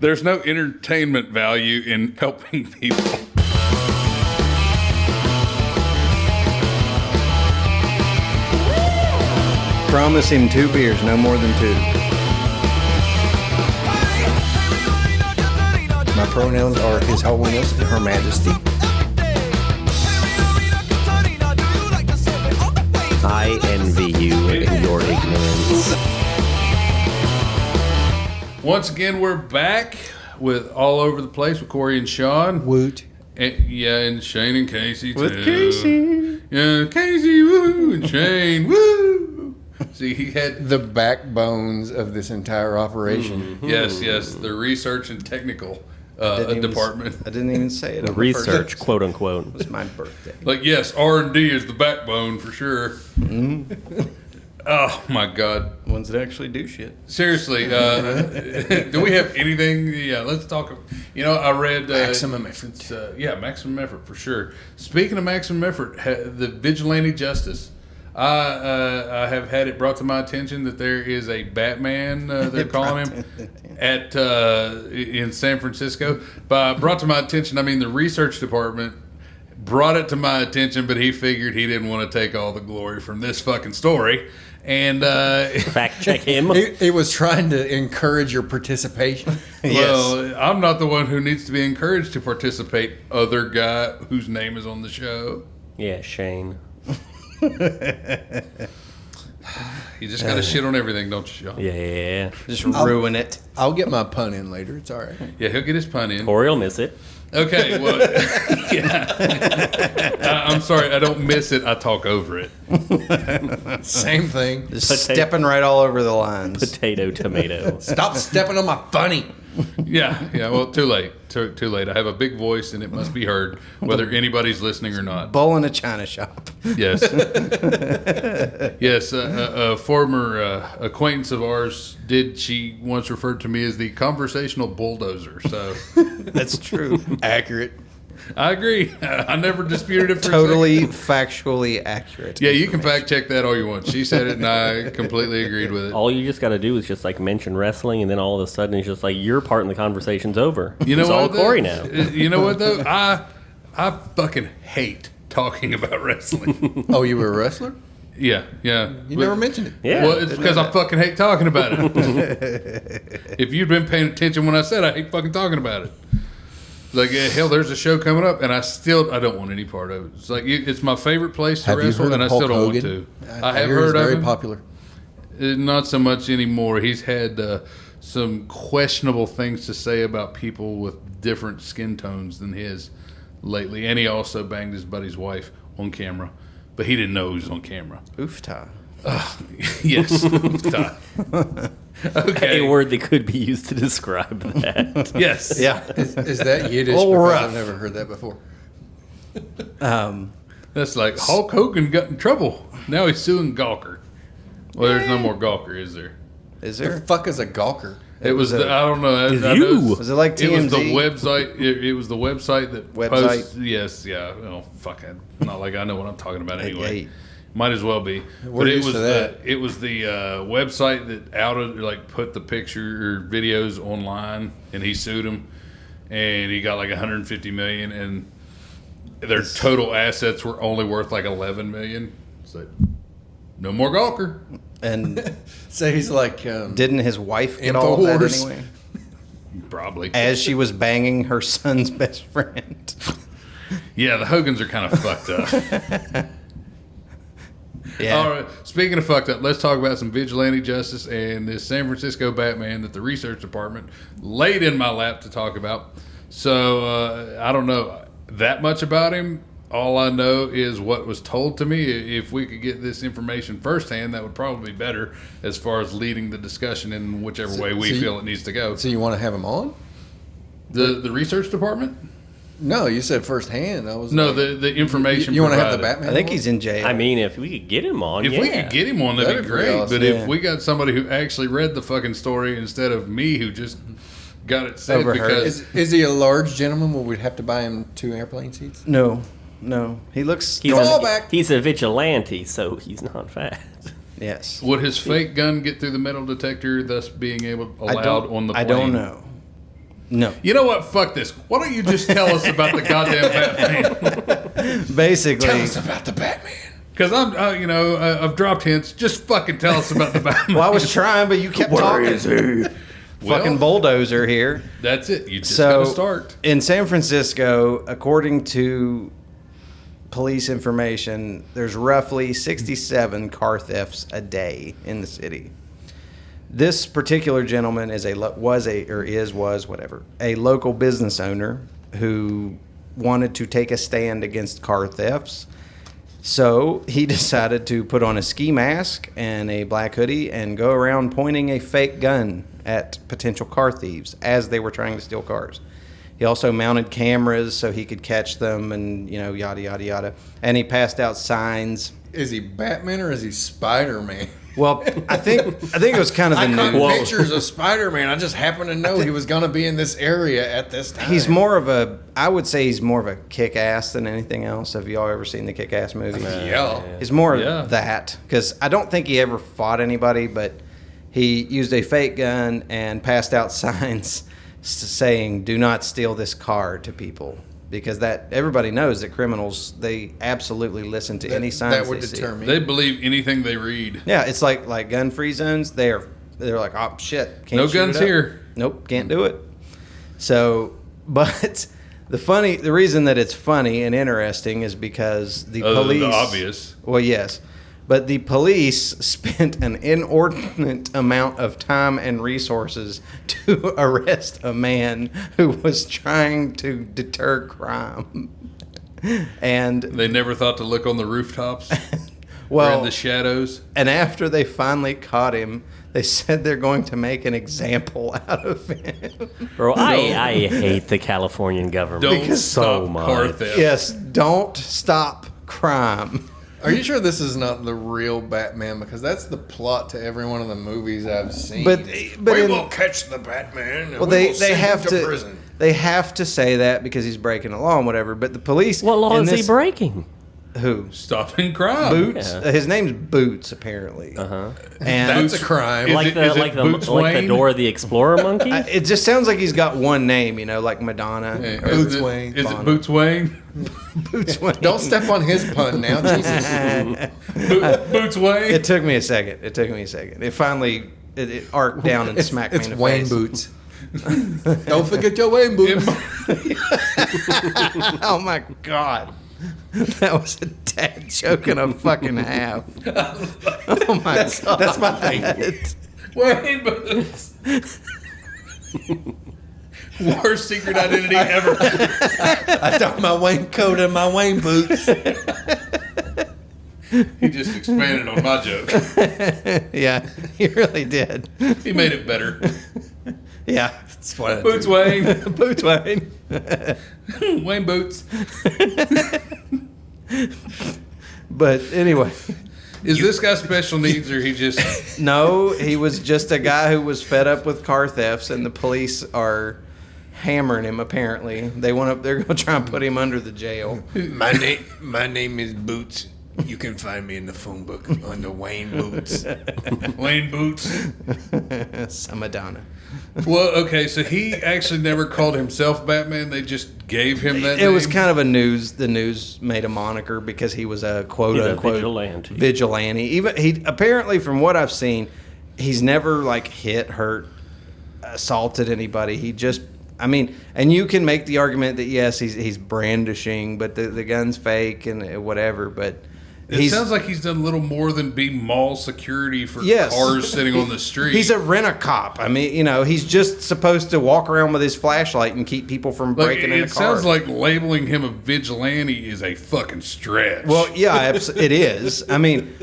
There's no entertainment value in helping people. Promise him 2 beers, no more than 2. My pronouns are His Holiness and Her Majesty. I envy you in your ignorance. Once again, we're back with All Over the Place with Corey and Sean. Woot. And Shane and Casey, too. With Casey. Yeah, Casey, woo, and Shane, woo. See, he had... The backbones of this entire operation. Yes, the research and technical department. I didn't even say it. The research, quote unquote. It was my birthday. Like, yes, R&D is the backbone for sure. Mm-hmm. Oh, my God. Ones that actually do shit. Seriously, do we have anything? Yeah, let's talk. You know, I read... Maximum effort. Maximum effort, for sure. Speaking of maximum effort, the vigilante justice. I have had it brought to my attention that there is a Batman, they're calling him, in San Francisco. By brought to my attention, I mean the research department brought it to my attention, but he figured he didn't want to take all the glory from this fucking story. And fact check him. He was trying to encourage your participation. Well, I'm not the one who needs to be encouraged to participate. Other guy whose name is on the show. Yeah, Shane. You just got to shit on everything, don't you, Sean? Yeah. Just ruin it. I'll get my pun in later. It's all right. Yeah, he'll get his pun in. Corey will miss it. Okay, well, yeah. I'm sorry, I don't miss it. I talk over it. Same thing. Just stepping right all over the lines. Potato, tomato. Stop stepping on my funny. Yeah. Well, too late. Too late. I have a big voice, and it must be heard, whether anybody's listening or not. Bull in a china shop. Yes. Yes. A former acquaintance of ours she once referred to me as the conversational bulldozer. So that's true. Accurate. I agree. I never disputed it for totally a second. factually accurate. Yeah, you can fact check that all you want. She said it, and I completely agreed with it. All you just got to do is just like mention wrestling, and then all of a sudden it's just like your part in the conversation's over. You know it's what, all Corey now. You know what though? I fucking hate talking about wrestling. Oh, you were a wrestler? Yeah. You never mentioned it. Yeah. Well, it's because I fucking hate talking about it. If you'd been paying attention when I said I hate fucking talking about it. Like, hell, there's a show coming up, and I don't want any part of it. It's like, it's my favorite place to wrestle, and I still don't want to. I have heard of him. Very popular. Not so much anymore. He's had some questionable things to say about people with different skin tones than his lately. And he also banged his buddy's wife on camera, but he didn't know he was on camera. Oofta. Yes, oofta. Okay. A word that could be used to describe that. Yes. Yeah. Is that Yiddish? Oh, Because rough. I've never heard that before. That's like Hulk Hogan got in trouble. Now he's suing Gawker. Well, there's no more Gawker, is there? Is there? The fuck is a gawker? It was I don't know. Was it like TMZ? It was the website. It was the website that posts. Yes, yeah. Oh, fuck it. Not like I know what I'm talking about anyway. Hey. Might as well be. We're But it used was to that. it was the website that put the picture or videos online, and he sued him, and he got like 150 million, and their total assets were only worth like 11 million. So no more Gawker. And so he's like, didn't his wife get all that anyway? Probably. As she was banging her son's best friend. Yeah, the Hogans are kind of fucked up. Yeah. All right. Speaking of fucked up, let's talk about some vigilante justice and this San Francisco Batman that the research department laid in my lap to talk about. So I don't know that much about him. All I know is what was told to me. If we could get this information firsthand, that would probably be better as far as leading the discussion in whichever way we feel it needs to go. So you want to have him on? The research department? No, you said firsthand. I was No, the information. You want to have the Batman? I think he's in jail. I mean, if we could get him on, If we could get him on, that'd be great. awesome. But if we got somebody who actually read the fucking story instead of me who just got it said Overheard. because Is he a large gentleman? Will we have to buy him 2 airplane seats? No. He looks... He's a vigilante, so he's not fat. Yes. Would his fake gun get through the metal detector, thus being allowed on the plane? I don't know. No. You know what? Fuck this. Why don't you just tell us about the goddamn Batman? Basically, Tell us about the Batman. Because I've dropped hints. Just fucking tell us about the Batman. well, I was trying, but you kept talking. Is he? Fucking bulldozer here. That's it. You just got to start. In San Francisco, according to police information, there's roughly 67 car thefts a day in the city. This particular gentleman is a local business owner who wanted to take a stand against car thefts. So he decided to put on a ski mask and a black hoodie and go around pointing a fake gun at potential car thieves as they were trying to steal cars. He also mounted cameras so he could catch them and, yada, yada, yada. And he passed out signs. Is he Batman or is he Spider-Man? Well, I think it was kind of the I news. caught pictures of Spider-Man. I just happened to know he was going to be in this area at this time. I would say he's more of a kick-ass than anything else. Have y'all ever seen the Kick-Ass movie? Yeah. He's more of that, because I don't think he ever fought anybody, but he used a fake gun and passed out signs saying, "Do not steal this car," to people. Because everybody knows that criminals, they absolutely listen to any signs that would they deter see. me. They believe anything they read. Yeah, it's like gun-free zones. They're like, oh shit, can't No shoot guns it up. here. Nope, can't do it. So, but the reason that it's funny and interesting is because the police. The obvious. Well, yes. But the police spent an inordinate amount of time and resources to arrest a man who was trying to deter crime. And they never thought to look on the rooftops or in the shadows. And after they finally caught him, they said they're going to make an example out of him. Bro, I hate the Californian government Don't so stop much. car theft. Yes, don't stop crime. Are you sure this is not the real Batman? Because that's the plot to every one of the movies I've seen. But we in- will catch the Batman. And Well, we they will send have him to prison. they have to say that because he's breaking the law and whatever. But the police. What law in is he this- breaking? Who? Stopping crime. Boots. Yeah. His name's Boots, apparently. Uh-huh. And That's a crime. Is Like it the Boots Wayne? Dora the Explorer monkey? it just sounds like he's got one name, like Madonna. Hey, or Boots is it- Wayne. Is Bono. it Boots Wayne? Boots Wayne. Don't step on his pun now, Jesus. Boots Wayne? It took me a second. It finally it arced down and smacked me It's in the Wayne face. Boots. Don't forget your Wayne Boots. Oh my god. That was a dad joke and a fucking half. Oh my god. That's my thing. Wayne Boots. Worst secret identity ever. I thought my Wayne coat and my Wayne Boots. He just expanded on my joke. Yeah, he really did. He made it better. Yeah. That's what I Boots do. Wayne. Boots Wayne. Wayne Boots. But anyway, Is this guy special needs or he just... no, he was just a guy who was fed up with car thefts, and the police are hammering him. Apparently, they're going to try and put him under the jail. My name is Boots. You can find me in the phone book under Wayne Boots. Wayne Boots? Some Madonna. Well, okay, so he actually never called himself Batman. They just gave him that It name? was kind of the news made a moniker because he was a quote He's a unquote vigilante. vigilante. Even he apparently, from what I've seen, he's never like hit, hurt, assaulted anybody. He just, I mean, and you can make the argument that yes, he's brandishing, but the gun's fake and whatever. But It sounds like he's done a little more than be mall security for Yes. cars sitting on the street. he's a rent-a-cop. I mean, he's just supposed to walk around with his flashlight and keep people from breaking into it cars. sounds like labeling him a vigilante is a fucking stretch. Well, yeah, it is. I mean,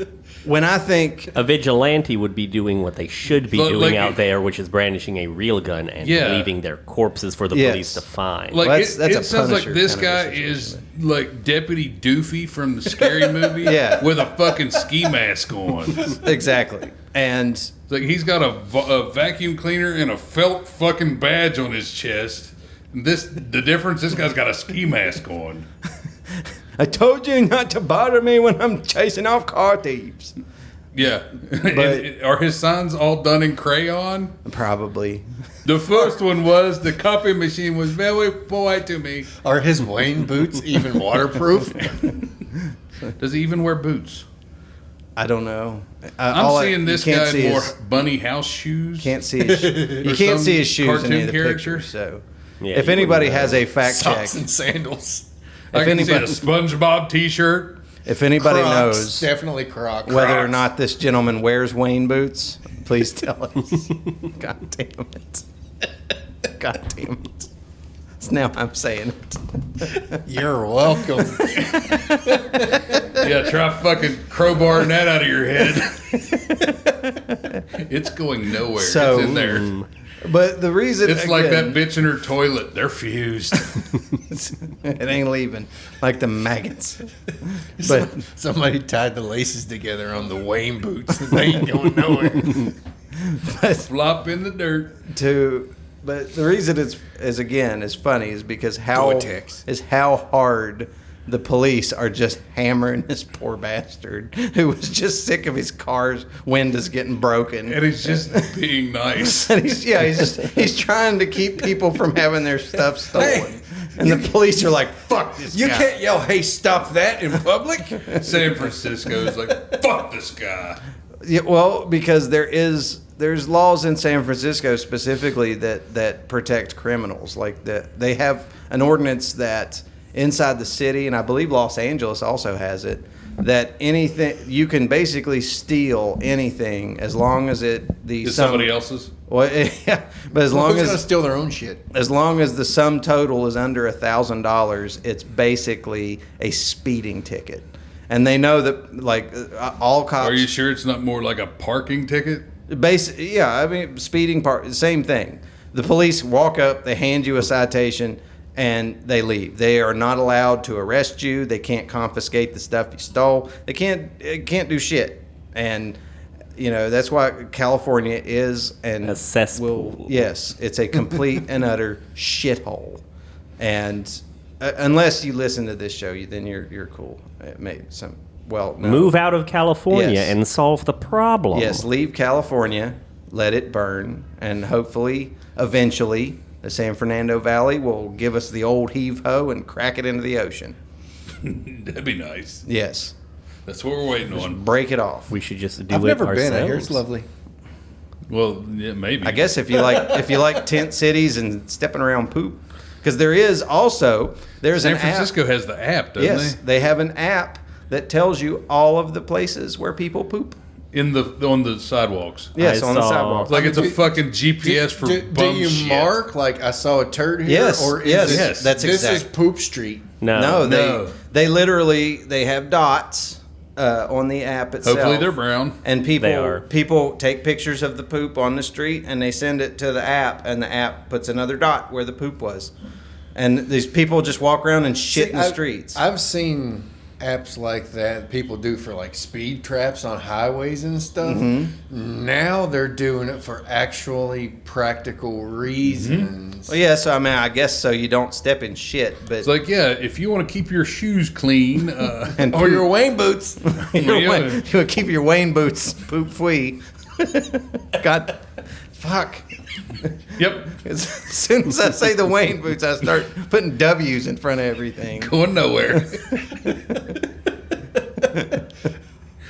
when I think A vigilante would be doing what they should be doing Like- out there, which is brandishing a real gun and Yeah. leaving their corpses for the Yes. police to find. like Well, it that's a sounds like Punisher this kind of a guy is situation. like Deputy Doofy from the Scary Movie, Yeah. with a fucking ski mask on. It's exactly, and like he's got a vacuum cleaner and a felt fucking badge on his chest. And the difference, this guy's got a ski mask on. I told you not to bother me when I'm chasing off car thieves. Yeah. Are his signs all done in crayon? Probably. The first one was the copy machine was very polite to me. Are his Wayne boots even waterproof? Does he even wear boots? I don't know. I'm seeing this guy in more his, bunny house shoes. Can't see his, you can't see his shoes in any of the pictures. So, Yeah, if you anybody wouldn't has a fact check, Socks and sandals. I can see a anybody- SpongeBob T-shirt. if anybody Crocs, knows definitely Crocs. whether or Crocs. not this gentleman wears Wayne boots, please tell us. God damn it. God damn it. So now I'm saying it. You're welcome. Yeah, try fucking crowbarring that out of your head. It's going nowhere. So- it's in there. But the reason It's like that again, bitch in her toilet. They're fused. it ain't leaving like the maggots. But Somebody tied the laces together on the Wayne boots. And they ain't going nowhere. Flop in the dirt. But the reason is funny is because Gore-Tex. how hard the police are just hammering this poor bastard who was just sick of his car's windows getting broken. And he's just being nice. And he's trying to keep people from having their stuff stolen. Hey, and the police are like, fuck this You guy. can't yell, "Hey, stop that!" in public. San Francisco's like, fuck this guy. Yeah, well, because there's laws in San Francisco specifically that protect criminals. Like that, they have an ordinance that inside the city, and I believe Los Angeles also has it, that anything you can basically steal anything as long as Is somebody else's? Well, yeah, but as long Who's gonna as steal their own shit? the sum total is under $1,000, it's basically a speeding ticket. And they know that, like, all cops. Are you sure it's not more like a parking ticket? Yeah, I mean, speeding part, same thing. The police walk up, they hand you a citation, and they leave. They are not allowed to arrest you. They can't confiscate the stuff you stole. They can't do shit. And that's why California is and A cesspool. yes, it's a complete and utter shithole. And unless you listen to this show, then you're cool. No. Move out of California Yes. and solve the problem. Yes, leave California, let it burn, and hopefully, eventually, the San Fernando Valley will give us the old heave-ho and crack it into the ocean. That'd be nice. Yes. That's what we're waiting on. Break it off. We should just do I've it never ourselves. been. I hear it's lovely. Well, yeah, maybe. I guess if you like tent cities and stepping around poop, because there's San an Francisco has the app, doesn't Yes, they have an app that tells you all of the places where people poop. they? On the sidewalks. Yes, I on the saw- sidewalk. Like it's a Do- fucking GPS for do bum you shit. mark like I saw a turd here? Yes, or is yes, this, yes, that's this is exact. poop street. No. No, they literally they have dots on the app itself. Hopefully they're brown. And They are. people take pictures of the poop on the street and they send it to the app, and the app puts another dot where the poop was. And these people just walk around and shit in the streets. I've seen apps like that people do for like speed traps on highways and stuff. Mm-hmm. Now they're doing it for actually practical reasons. Well, yeah, so I mean, I guess so you don't step in shit, but It's like, yeah, if you want to keep your shoes clean, and Or your Wayne boots. you would keep your Wayne boots poop free. God, fuck. yep, As soon as I say the Wayne boots, I start putting W's in front of everything. going nowhere.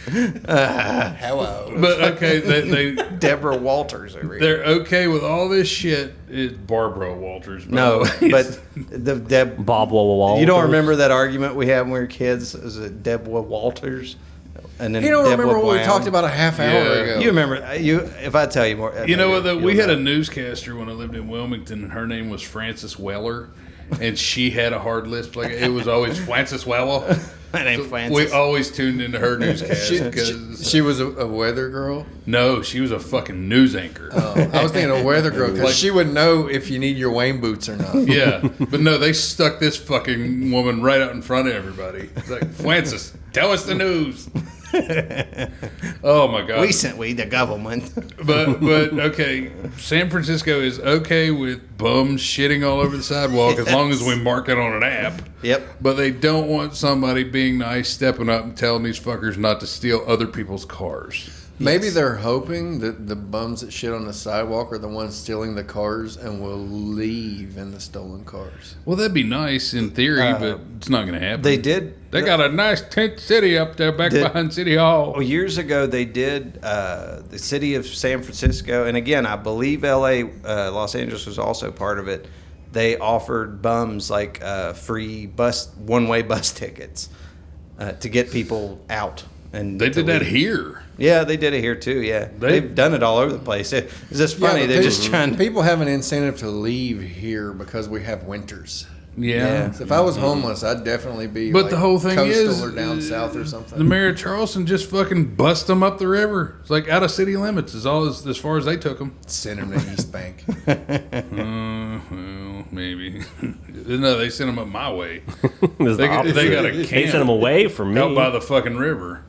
Hello. But okay, they Deborah Walters over here. they're okay with all this shit. It's Barbara Walters. by No, the way. but the Deb. Bob Wall. You don't remember that argument we had when we were kids? Was it Deborah Walters? And then You don't Deborah remember what we Brown? talked about a half hour Yeah. ago. You remember? If I tell you more, You know what? We had a new. newscaster when I lived in Wilmington, and her name was Frances Weller, and she had a hard lisp. Like it was always Frances Weller. My name's We Francis. always tuned into her newscast because She was a weather girl. no, she was a fucking news anchor. I was thinking a weather girl because she would know if you need your Wayne boots or not. Yeah, but no, they stuck this fucking woman right out in front of everybody. It's like, Francis, tell us the news. Oh my god. We the government. But okay, San Francisco is okay with bums shitting all over the sidewalk as long as we mark it on an app. Yep. But they don't want somebody being nice, stepping up and telling these fuckers not to steal other people's cars. Maybe they're hoping that the bums that shit on the sidewalk are the ones stealing the cars and will leave in the stolen cars. Well, that'd be nice in theory, but it's not going to happen. They did. They got a nice tent city up there back behind City Hall. Well, years ago, they did the city of San Francisco, and again, I believe L.A., Los Angeles was also part of it. They offered bums like free one-way bus tickets to get people out. And They did that here. Yeah, they did it here too. Yeah, they've done it all over the place. It's just funny. Yeah, They're just trying. People have an incentive to leave here because we have winters. Yeah. So if I was homeless, I'd definitely be. But like the whole thing coastal is, or down south or something. The mayor of Charleston just fucking bust them up the river. It's like out of city limits is all as far as they took them. Send them to East Bank. Well, maybe. No, they sent them up my way. It's They the opposite. got a camp They sent them away from me. out by the fucking river.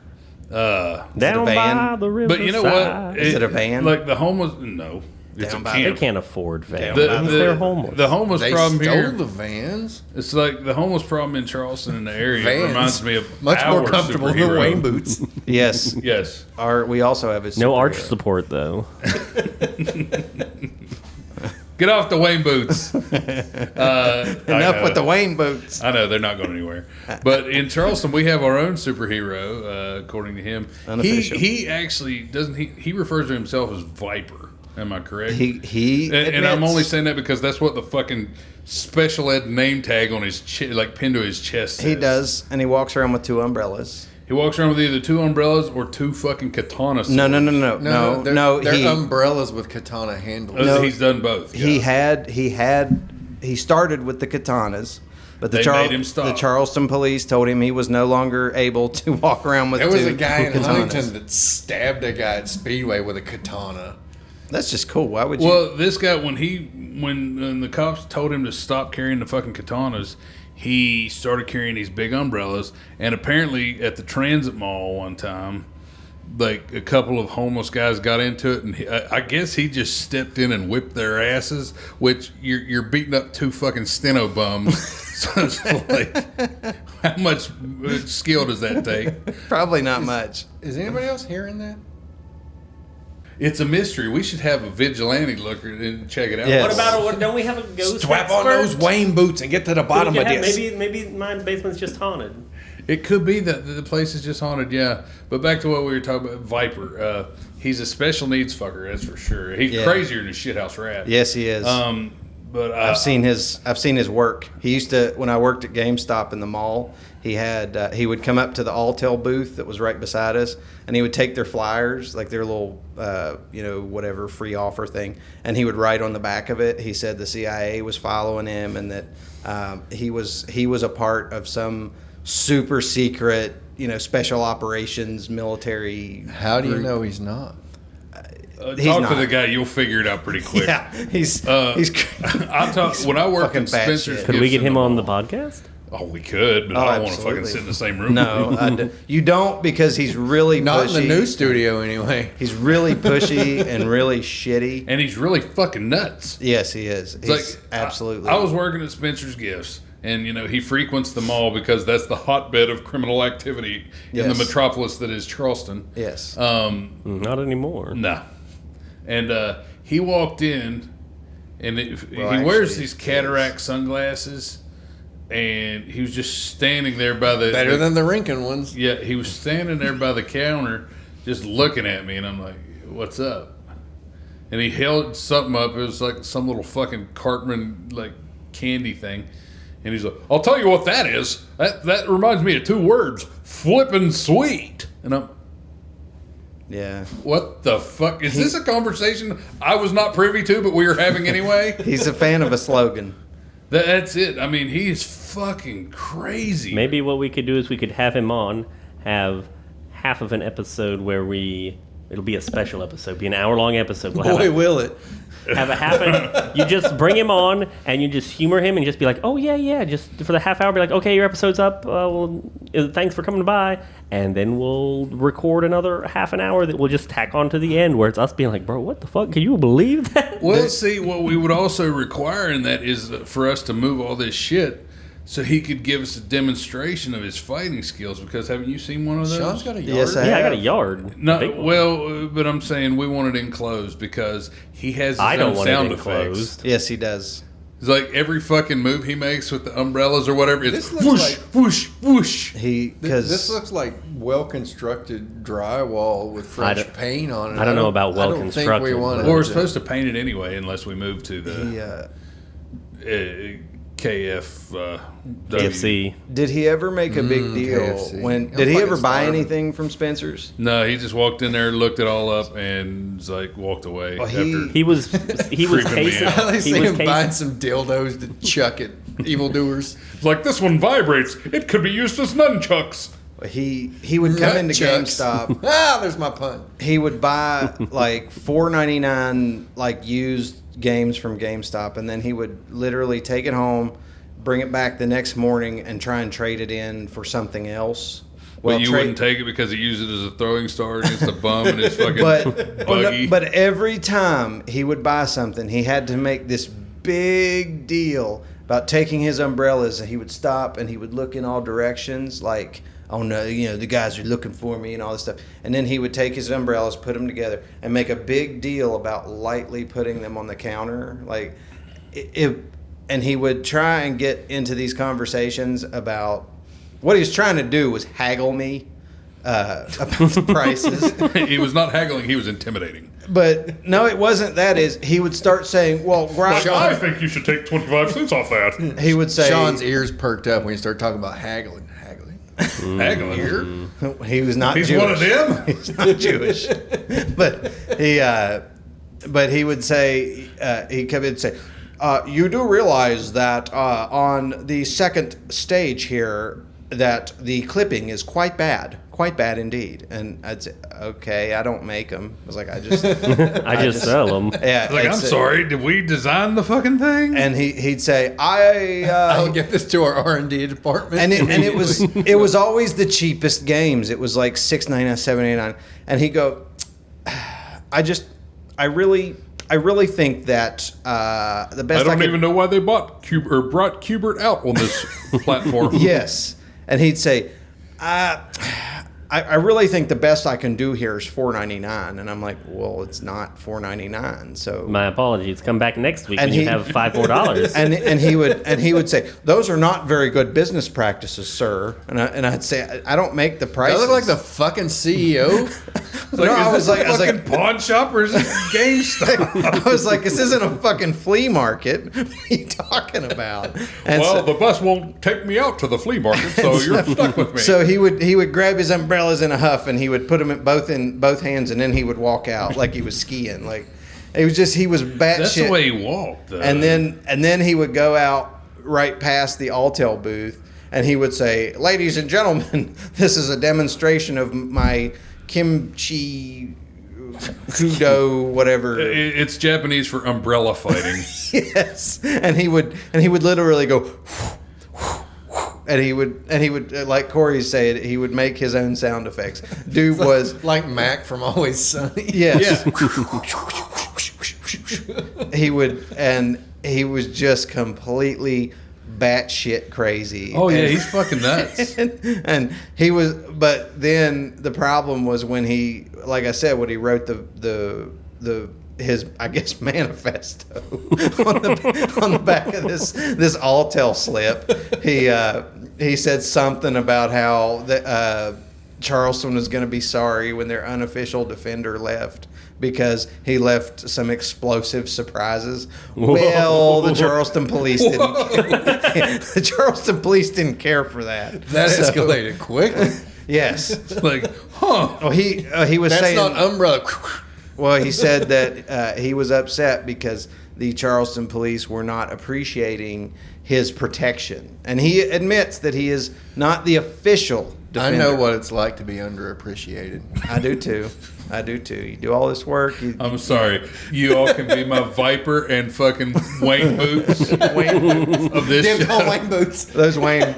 Down a van? by the river. But you know what? Is it a van? Like the homeless? No, it's Down a by- They camp. can't afford vans. The, They're homeless. The homeless They problem stole here. the vans. It's like the homeless problem in Charleston and the area. Vans. Reminds me of Much more our comfortable than superhero. Wayne Boots. Yes, Yes. we also have a No arch superhero. support, though. Get off the Wayne boots. Enough Enough with the Wayne boots. I know they're not going anywhere. But in Charleston, we have our own superhero, according to him. Unofficial. He actually doesn't. He refers to himself as Viper. Am I correct? He and I'm admits- only saying that because that's what the fucking special ed name tag on his like pinned to his chest says. He does, and he walks around with 2 umbrellas. He walks around with either 2 umbrellas or 2 fucking katanas. No. They're He umbrellas with katana handles. No, he's done both. he yeah. he started with the katanas, but They made him stop. the Charleston police told him he was no longer able to walk around with There was 2 a guy in katanas. Huntington that stabbed a guy at Speedway with a katana. That's just cool. Why would you? Well, this guy when the cops told him to stop carrying the fucking katanas, he started carrying these big umbrellas. And apparently, at the Transit Mall one time, like a couple of homeless guys got into it, and I guess he just stepped in and whipped their asses. Which you're beating up 2 fucking steno bums. So it's like, how much skill does that take? Probably not much. Is anybody else hearing that? It's a mystery. We should have a vigilante look and check it out. Yes. What about? Don't we have a ghost? Strap on expert? those Wayne boots and get to the bottom of this. Maybe my basement's just haunted. It could be that the place is just haunted, yeah. But back to what we were talking about, Viper. He's a special needs fucker, that's for sure. He's Yeah. crazier than a shithouse rat. Yes, he is. But I've seen his work. He used to, when I worked at GameStop in the mall, he would come up to the Alltel booth that was right beside us, and he would take their flyers, like their little whatever free offer thing, and he would write on the back of it. He said the CIA was following him, and that he was a part of some super secret special operations military. How do you group. know he's not? He's talk not. to the guy, you'll figure it out pretty quick. Yeah, he's When I worked fucking in Spencer's batshit. Could we Gifts get in him the on the mall- podcast? Oh, we could, but Oh, I don't want to fucking absolutely. sit in the same room. No, you don't, because he's really Not pushy. in the new studio, anyway. He's really pushy and really shitty. And he's really fucking nuts. Yes, he is. He's It's like absolutely. I was working at Spencer's Gifts, and he frequents the mall because that's the hotbed of criminal activity in the Yes. metropolis that is Charleston. Yes. Not anymore. No. And he walked in, and he Well, wears actually, these cataract sunglasses, and he was just standing there by the Better than the Rinkin ones. yeah. He was standing there by the counter, just looking at me, and I'm like, "What's up?" And he held something up. It was like some little fucking Cartman like candy thing, and he's like, "I'll tell you what that is. That reminds me of 2 words: flippin' sweet." And I'm, yeah. what the fuck? Is this a conversation I was not privy to, but we were having anyway? He's a fan of a slogan. That's it. I mean, he's fucking crazy. Maybe what we could do is we could have him on, have half of an episode where it'll be a special episode, be an hour-long episode. We'll have Boy, will it. Have a you just bring him on and you just humor him and just be like, oh yeah, just for the half hour, be like, okay, your episode's up. Well, thanks for coming by, and then we'll record another half an hour that we'll just tack on to the end where it's us being like, bro, what the fuck? Can you believe that? Well, see, what we would also require in that is for us to move all this shit. So he could give us a demonstration of his fighting skills, because haven't you seen one of those? Sean's got a yard. Yes, I got a yard. No, well, but I'm saying we want it enclosed because he has his own sound effects. Yes, he does. It's like every fucking move he makes with the umbrellas or whatever, it's This looks whoosh, like- whoosh, whoosh. This looks like well-constructed drywall with fresh paint on it. I don't know about I don't think we well-constructed, want Well, we're to- supposed to paint it anyway unless we move to the KF KFC. Did he ever make a big deal KFC. when? I'm Did he fucking ever buy starving. anything from Spencer's? No, he just walked in there, looked it all up, and was like walked away. Well, after He was Creeping me casing. out. I He see was him buying casing. some dildos to chuck at evildoers. It's like, this one vibrates. It could be used as nunchucks. He would come into Nunchucks. GameStop. There's my pun. He would buy like $4.99 like used games from GameStop, and then he would literally take it home, bring it back the next morning, and try and trade it in for something else. But you wouldn't take it because he used it as a throwing star against the bum and his fucking but buggy. but every time he would buy something, he had to make this big deal about taking his umbrellas, and he would stop and he would look in all directions like, oh no, the guys are looking for me and all this stuff. And then he would take his umbrellas, put them together, and make a big deal about lightly putting them on the counter. Like, and he would try and get into these conversations about what he was trying to do was haggle me about the prices. He was not haggling, he was intimidating. But no, it wasn't that. He would start saying, well, I think you should take 25 cents off that. he would say, Sean's ears perked up when you start talking about haggling. Haggling? he was not He's Jewish. one of them? He's not Jewish. But he would say, he'd come in and say, you do realize that on the second stage here, that the clipping is quite bad indeed. And I'd say, okay, I don't make them. I was like, I just sell them. yeah. Like, I'm sorry, did we design the fucking thing? And he'd say, I'll get this to our R&D department. and it was always the cheapest games. It was like $6.99, $7.99, and he'd go, I really think that the best I don't even know why they brought Cubert out on this platform. Yes, and he'd say, I really think the best I can do here is $4.99, and I'm like, well, it's not $4.99. So My apologies. Come back next week And and you he- have $5 more. and he would say, those are not very good business practices, sir. And I'd say, I don't make the I prices. look like the fucking CEO. No, I was like, pawn shop or is it GameStop? I was like, this isn't a fucking flea market. What are you talking about? And Well, the bus won't take me out to the flea market, so you're stuck with me. so he would grab his umbrellas in a huff, and he would put them in both hands, and then he would walk out like he was skiing. Like he was batshit. That's the way he walked. And then he would go out right past the Alltel booth, and he would say, "Ladies and gentlemen, this is a demonstration of my kimchi kudo whatever." It's Japanese for umbrella fighting. Yes, and he would literally go. And he would like Corey said, he would make his own sound effects. Dude was Like Mac from Always Sunny. yes. He was just completely batshit crazy. Oh yeah, And- he's fucking nuts. and he was, but then the problem was when he, like I said, when he wrote his, I guess, manifesto on the back of this Alltel slip, he said something about how Charleston was going to be sorry when their unofficial defender left because he left some explosive surprises. Well, the Charleston police didn't care for that. That So, escalated quickly. Yes. Like, huh? Well, he was That's saying. not umbrella. Well, he said that he was upset because the Charleston police were not appreciating his protection. And he admits that he is not the official I know what it's like to be underappreciated. I do too. I do too. You do all this work. I'm sorry. You all can be my Viper and fucking Wayne Boots of this Damn, show. call Wayne Boots. Those Wayne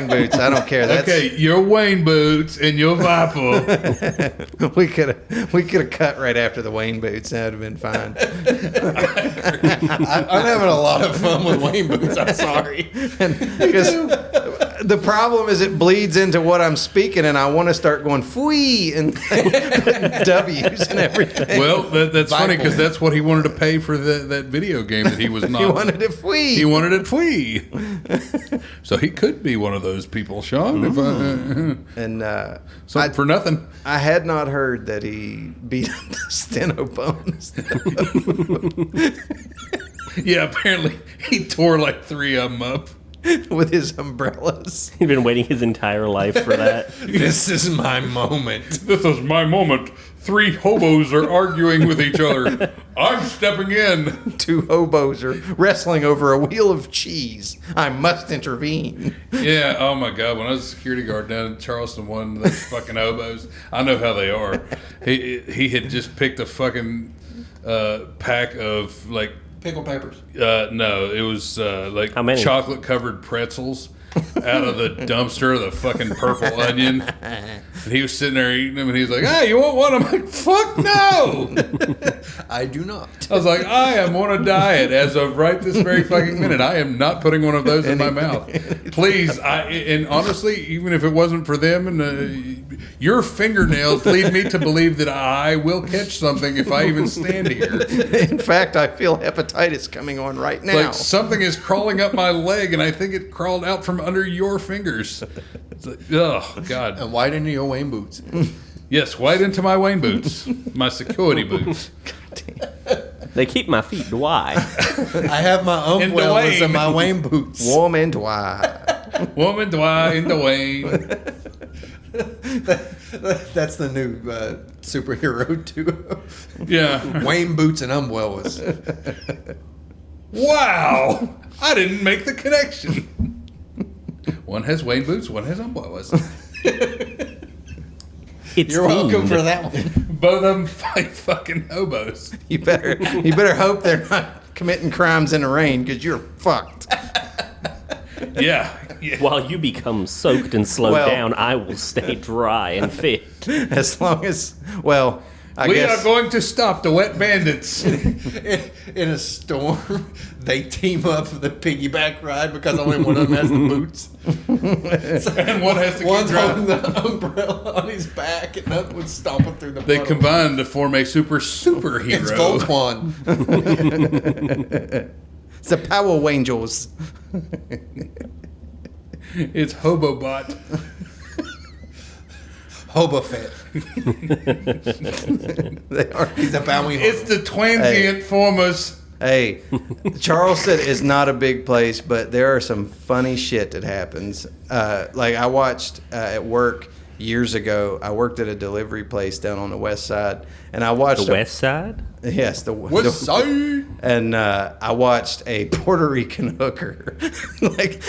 boots. I don't care. That's, Okay, your Wayne Boots and your Viper. we could have cut right after the Wayne boots. That would have been fine. I'm having a lot of fun with Wayne Boots. I'm sorry. Because the problem is it bleeds into what I'm speaking, and I want to start going "fwee" and putting W's and everything. Well, that's funny because that's what he wanted to pay for that video game that he was not. He wanted it "fwee." He wanted it free. So he could be one of those people, Sean. If And something for nothing. I had not heard that he beat up the steno bones. Yeah, apparently he tore like 3 of them up. With his umbrellas. He'd been waiting his entire life for that. This is my moment. This is my moment. 3 hobos are arguing with each other. I'm stepping in. 2 hobos are wrestling over a wheel of cheese. I must intervene. Yeah, oh my God. When I was a security guard down in Charleston, one of those fucking hobos, I know how they are. He had just picked a fucking pack of like, Pickled peppers. no, it was like How many? chocolate covered pretzels out of the dumpster of the fucking purple onion. And he was sitting there eating them, and he was like, "Hey, you want one?" I'm like, "Fuck no!" I do not. I was like, "I am on a diet as of right this very fucking minute. I am not putting one of those in my mouth. Please." And honestly, even if it wasn't for them, and your fingernails lead me to believe that I will catch something if I even stand here. In fact, I feel hepatitis coming on right now. Like something is crawling up my leg, and I think it crawled out from under your fingers. It's like, oh God! And white into your Wayne Boots. Yes, white into my Wayne boots, my security boots. They keep my feet dry. I have my Umbwewas and my Wayne Boots. Warm and dry. Woman, Dwight, in the Wayne. That's the new superhero duo. Yeah. Wayne Boots and Umbwewas. Wow! I didn't make the connection. One has Wayne boots, one has Umbwewas. It's You're welcome themed. for that one. Both of them fight fucking hobos. You better hope they're not committing crimes in the rain, because you're fucked. Yeah. While you become soaked and slowed Well- down, I will stay dry and fit. As long as, well, I We guess. are going to stop the wet bandits. In a storm, they team up for the piggyback ride because only one of them has the boots. And one has to keep One's driving. holding the umbrella on his back, and the other one's stomping through the They puddle. combine to form a superhero. It's Voltwan. It's the Power Angels. It's Hobobot. Hobofet. They are. He's a Bowie It's the transient formers. Hey, Charleston is not a big place, but there are some funny shit that happens. Like I watched at work years ago. I worked at a delivery place down on the west side, and I watched The West Side? Yes, West Side. And I watched a Puerto Rican hooker like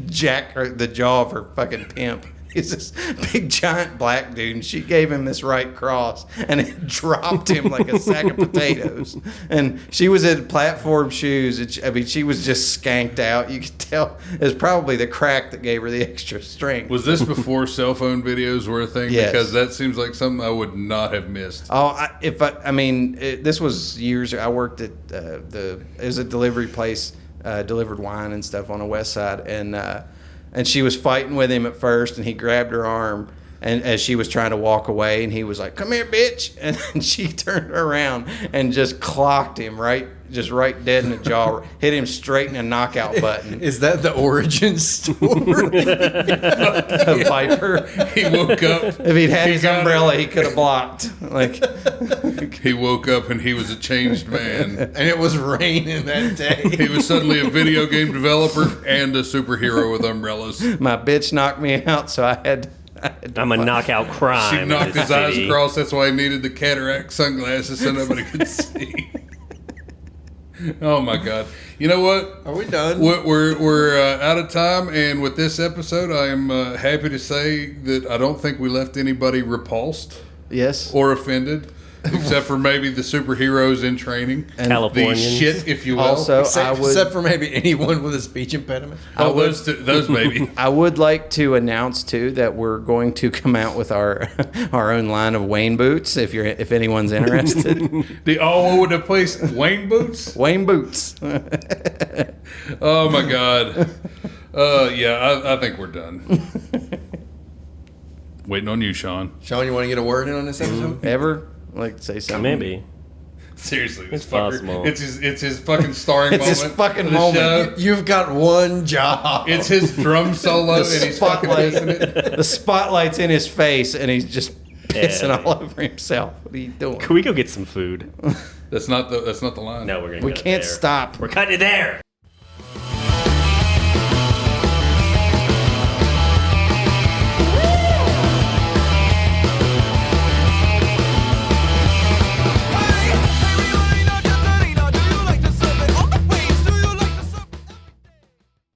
jack the jaw of her fucking pimp. He's this big giant black dude, and she gave him this right cross, and it dropped him like a sack of potatoes. And she was in platform shoes. She was just skanked out. You could tell it was probably the crack that gave her the extra strength. Was this before cell phone videos were a thing? Yes. Because that seems like something I would not have missed. Oh, this was years ago. I worked at it was a delivery place, delivered wine and stuff on the west side, and she was fighting with him at first, and he grabbed her arm, and as she was trying to walk away, and he was like, "Come here, bitch!" And then she turned around and just clocked him right dead in the jaw, hit him straight in a knockout button. Is that the origin story? A viper. He woke up. If he'd had He his got umbrella, he could have blocked. Like, He woke up and he was a changed man. And it was raining that day. He was suddenly a video game developer and a superhero with umbrellas. my bitch knocked me out, so I had I'm a knockout crime. She in knocked this his eyes city. across. That's why he needed the cataract sunglasses so nobody could see. Oh my God! You know what? Are we done? We're out of time, and with this episode, I am happy to say that I don't think we left anybody repulsed Yes. or offended, except for maybe the superheroes in training And the Californians. shit, if you will. Also, Except for maybe anyone with a speech impediment. those maybe. I would like to announce too that we're going to come out with our own line of Wayne boots. If anyone's interested, What would the place? Wayne boots? Wayne boots. Oh my God! Yeah, I think we're done. Waiting on you, Sean. Sean, you want to get a word in on this episode? Ever like to say something? Maybe. Seriously, this It's fucker. possible. It's his fucking starring It's moment. his fucking of the moment. show. You've got one job. It's his drum solo, and he's fucking spotlight. missing it. The spotlight's in his face, and he's just pissing Yeah. all over himself. What are you doing? Can we go get some food? That's not the line. No, we're gonna. We cut it can't there. stop. We're cutting it there.